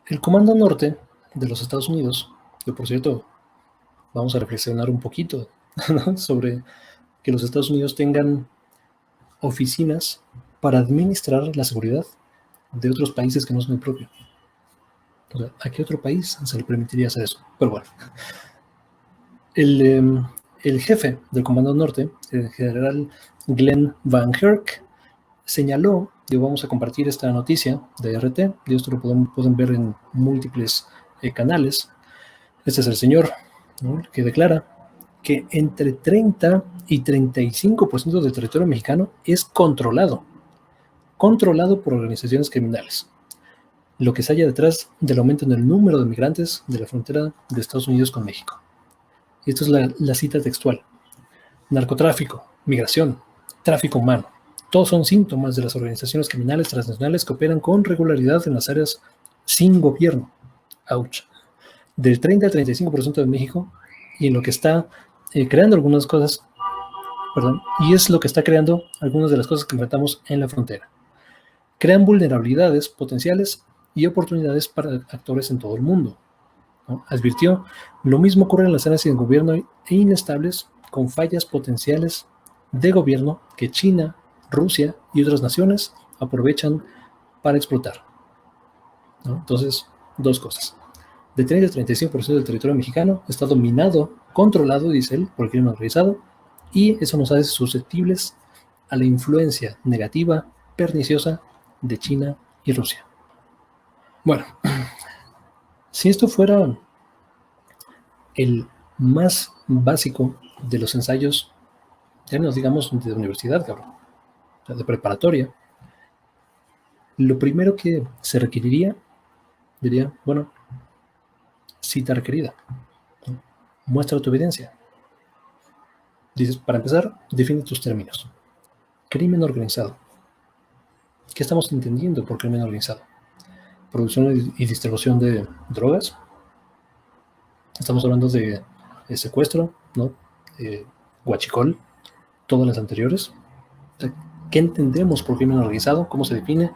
El Comando Norte de los Estados Unidos, que por cierto, vamos a reflexionar un poquito, ¿no?, sobre que los Estados Unidos tengan oficinas para administrar la seguridad de otros países que no son el propio. O sea, ¿a qué otro país se le permitiría hacer eso? Pero bueno, el jefe del Comando Norte, el general Glenn Van Herk, señaló, y vamos a compartir esta noticia de RT, y esto lo pueden ver en múltiples canales. Este es el señor, ¿no?, que declara que entre 30 y 35% del territorio mexicano es controlado por organizaciones criminales, lo que se halla detrás del aumento en el número de migrantes de la frontera de Estados Unidos con México. Y esto es la cita textual. Narcotráfico, migración, tráfico humano, todos son síntomas de las organizaciones criminales transnacionales que operan con regularidad en las áreas sin gobierno. Ouch. Del 30 al 35% de México, y en lo que está creando algunas cosas, y es lo que está creando algunas de las cosas que enfrentamos en la frontera. Crean vulnerabilidades potenciales y oportunidades para actores en todo el mundo, ¿no? Advirtió, lo mismo ocurre en las áreas sin gobierno e inestables, con fallas potenciales de gobierno que China, Rusia y otras naciones aprovechan para explotar, ¿no? Entonces, dos cosas. De 30 al 35% del territorio mexicano está dominado, controlado, dice él, por el crimen organizado, y eso nos hace susceptibles a la influencia negativa, perniciosa de China y Rusia. Bueno, si esto fuera el más básico de los ensayos, ya nos digamos de universidad, cabrón, o sea, de preparatoria, lo primero que se requeriría, diría, bueno, cita requerida, ¿no? Muestra tu evidencia. Dices, para empezar, define tus términos. Crimen organizado. ¿Qué estamos entendiendo por crimen organizado? Producción y distribución de drogas. Estamos hablando de secuestro, ¿no? Huachicol, todas las anteriores. ¿Qué entendemos por crimen organizado? ¿Cómo se define?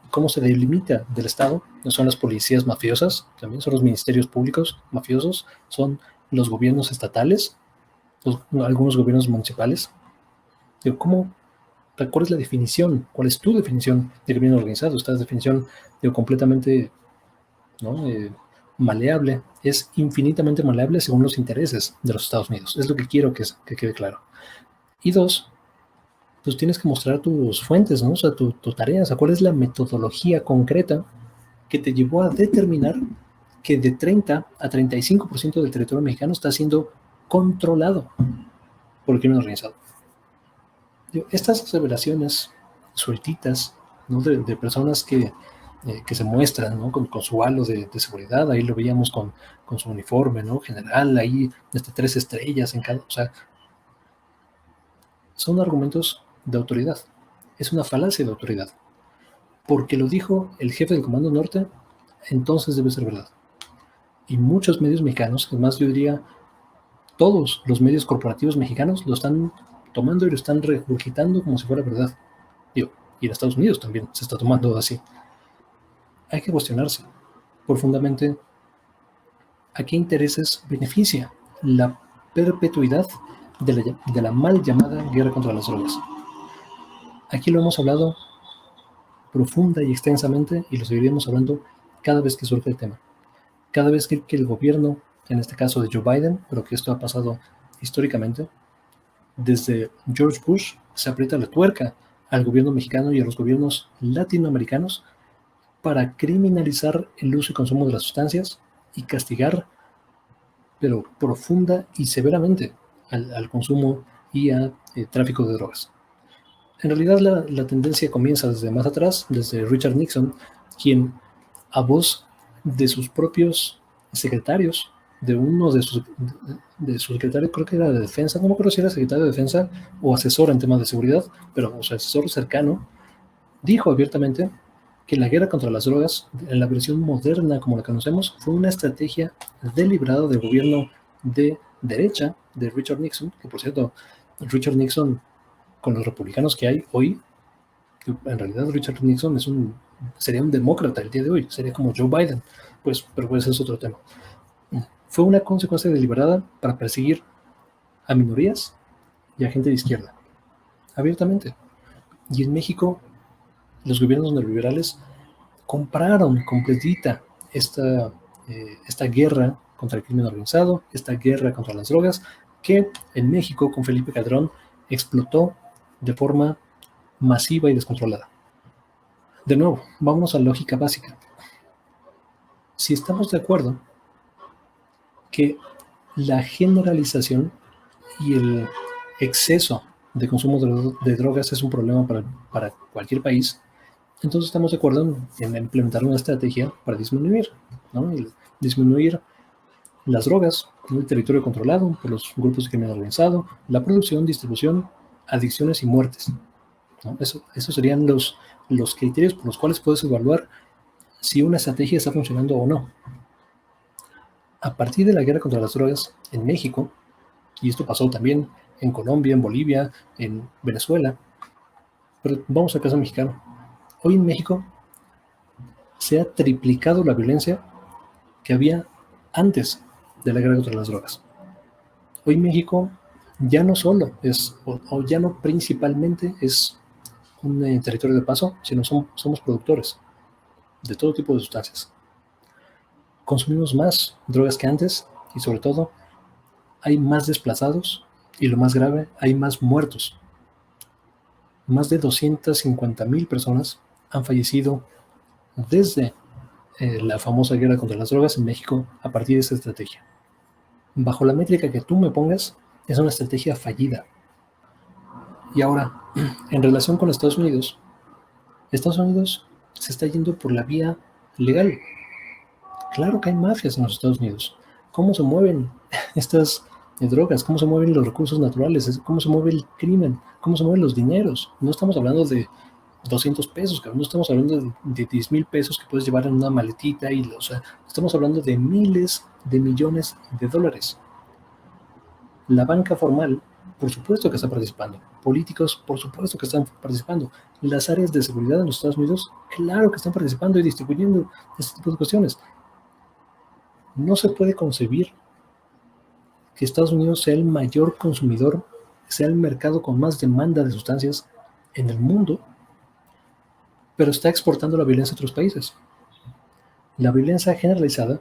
¿Cómo se delimita del Estado? No son las policías mafiosas, también son los ministerios públicos mafiosos, son los gobiernos estatales, algunos gobiernos municipales. ¿Cómo? ¿Cuál es la definición? ¿Cuál es tu definición de crimen organizado? Esta definición, completamente, ¿no?, maleable, es infinitamente maleable según los intereses de los Estados Unidos. Es lo que quiero que quede claro. Y dos, pues tienes que mostrar tus fuentes, ¿no? O sea, tu tarea, o sea, cuál es la metodología concreta que te llevó a determinar que de 30 a 35% del territorio mexicano está siendo controlado por el crimen organizado. Estas revelaciones sueltitas, ¿no?, de personas que se muestran, ¿no?, con su halo de seguridad, ahí lo veíamos con su uniforme, ¿no?, general, ahí 3 estrellas en cada, o sea, son argumentos de autoridad. Es una falacia de autoridad. Porque lo dijo el jefe del Comando Norte, entonces debe ser verdad. Y muchos medios mexicanos, además yo diría, todos los medios corporativos mexicanos lo están tomando y lo están regurgitando como si fuera verdad. Y en Estados Unidos también se está tomando así. Hay que cuestionarse profundamente a qué intereses beneficia la perpetuidad de la mal llamada guerra contra las drogas. Aquí lo hemos hablado profunda y extensamente y lo seguiremos hablando cada vez que surge el tema. Cada vez que el gobierno, en este caso de Joe Biden, pero que esto ha pasado históricamente, desde George Bush se aprieta la tuerca al gobierno mexicano y a los gobiernos latinoamericanos para criminalizar el uso y consumo de las sustancias y castigar, pero profunda y severamente, al consumo y a tráfico de drogas. En realidad la tendencia comienza desde más atrás, desde Richard Nixon, quien a voz de sus propios secretarios, de uno de sus secretarios, creo que era de defensa, no me acuerdo si era secretario de defensa o asesor en temas de seguridad, pero o sea, asesor cercano, dijo abiertamente que la guerra contra las drogas, en la versión moderna como la conocemos, fue una estrategia deliberada del gobierno de derecha de Richard Nixon, que por cierto, Richard Nixon, con los republicanos que hay hoy, en realidad Richard Nixon es un sería un demócrata el día de hoy, sería como Joe Biden, pero pues es otro tema. Fue una consecuencia deliberada para perseguir a minorías y a gente de izquierda, abiertamente. Y en México, los gobiernos neoliberales compraron completita esta guerra contra el crimen organizado, esta guerra contra las drogas, que en México, con Felipe Calderón, explotó de forma masiva y descontrolada. De nuevo, vamos a lógica básica. Si estamos de acuerdo que la generalización y el exceso de consumo de drogas es un problema para cualquier país, entonces estamos de acuerdo en implementar una estrategia para disminuir, ¿no? Disminuir las drogas en el territorio controlado por los grupos de crimen organizado, la producción, distribución, adicciones y muertes, ¿no? Esos serían los criterios por los cuales puedes evaluar si una estrategia está funcionando o no. A partir de la guerra contra las drogas en México, y esto pasó también en Colombia, en Bolivia, en Venezuela, pero vamos al caso mexicano. Hoy en México se ha triplicado la violencia que había antes de la guerra contra las drogas. Hoy México ya no solo es, o ya no principalmente es un territorio de paso, sino somos productores de todo tipo de sustancias. Consumimos más drogas que antes y sobre todo hay más desplazados y lo más grave, hay más muertos. Más de 250,000 personas han fallecido desde la famosa guerra contra las drogas en México a partir de esta estrategia. Bajo la métrica que tú me pongas, es una estrategia fallida. Y ahora, en relación con Estados Unidos se está yendo por la vía legal. Claro que hay mafias en los Estados Unidos. ¿Cómo se mueven estas drogas? ¿Cómo se mueven los recursos naturales? ¿Cómo se mueve el crimen? ¿Cómo se mueven los dineros? No estamos hablando de 200 pesos, no estamos hablando de 10,000 pesos que puedes llevar en una maletita, o sea, estamos hablando de miles de millones de dólares. La banca formal, por supuesto que está participando. Políticos, por supuesto que están participando. Las áreas de seguridad en los Estados Unidos, claro que están participando y distribuyendo este tipo de cuestiones. No se puede concebir que Estados Unidos sea el mayor consumidor, sea el mercado con más demanda de sustancias en el mundo, pero está exportando la violencia a otros países. La violencia generalizada,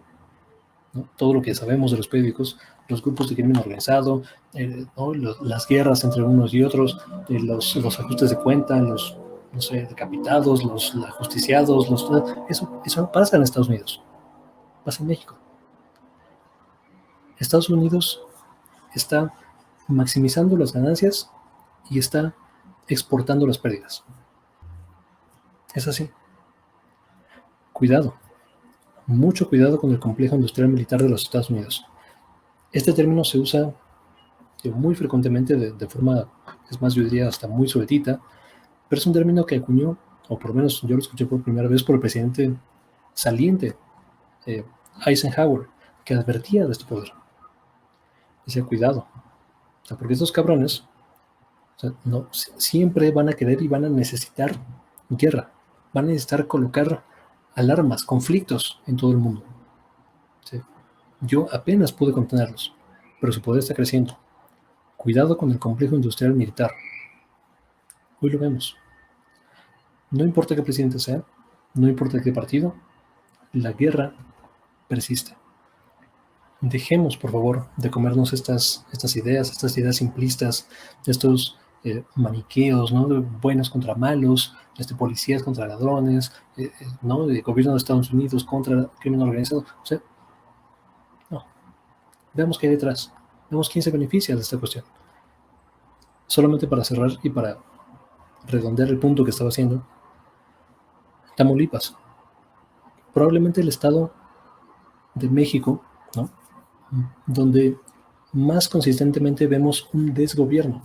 ¿no? Todo lo que sabemos de los periódicos, los grupos de crimen organizado, ¿no? Las guerras entre unos y otros, los ajustes de cuenta, los decapitados, los ajusticiados, eso pasa en Estados Unidos, pasa en México. Estados Unidos está maximizando las ganancias y está exportando las pérdidas. Es así. Cuidado, mucho cuidado con el complejo industrial militar de los Estados Unidos. Este término se usa muy frecuentemente de forma, es más, yo diría hasta muy sueltita, pero es un término que acuñó, o por lo menos yo lo escuché por primera vez por el presidente saliente, Eisenhower, que advertía de este poder. Decía, cuidado, o sea, porque estos cabrones, o sea, no, siempre van a querer y van a necesitar guerra, van a necesitar colocar alarmas, conflictos en todo el mundo. ¿Sí? Yo apenas pude contenerlos, pero su poder está creciendo. Cuidado con el complejo industrial militar. Hoy lo vemos. No importa qué presidente sea, no importa qué partido, la guerra persiste. Dejemos, por favor, de comernos estas ideas simplistas, estos maniqueos, ¿no? De buenos contra malos, policías contra ladrones, ¿no? De gobierno de Estados Unidos contra crimen organizado. O sea, no. Veamos qué hay detrás. Veamos quién se beneficia de esta cuestión. Solamente para cerrar y para redondear el punto que estaba haciendo, Tamaulipas, probablemente el estado de México, ¿no? Donde más consistentemente vemos un desgobierno,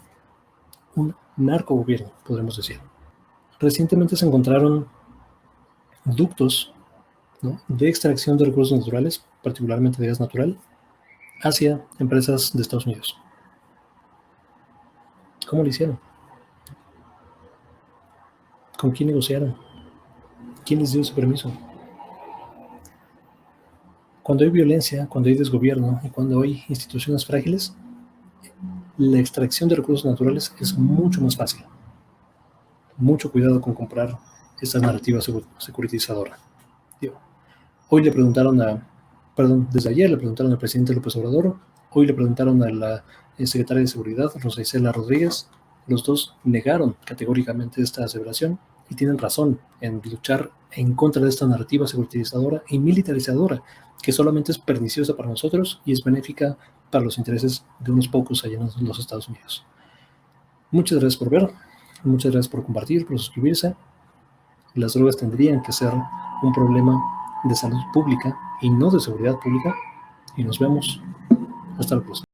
un narcogobierno, podremos decir. Recientemente se encontraron ductos, ¿no? De extracción de recursos naturales, particularmente de gas natural, hacia empresas de Estados Unidos. ¿Cómo lo hicieron? ¿Con quién negociaron? ¿Quién les dio ese permiso? Cuando hay violencia, cuando hay desgobierno y cuando hay instituciones frágiles, la extracción de recursos naturales es mucho más fácil. Mucho cuidado con comprar esta narrativa securitizadora. Hoy le preguntaron desde ayer le preguntaron al presidente López Obrador, hoy le preguntaron a la secretaria de Seguridad, Rosa Isela Rodríguez. Los dos negaron categóricamente esta aseveración y tienen razón en luchar en contra de esta narrativa securitizadora y militarizadora, que solamente es perniciosa para nosotros y es benéfica para los intereses de unos pocos allá en los Estados Unidos. Muchas gracias por ver, muchas gracias por compartir, por suscribirse. Las drogas tendrían que ser un problema de salud pública y no de seguridad pública. Y nos vemos hasta la próxima.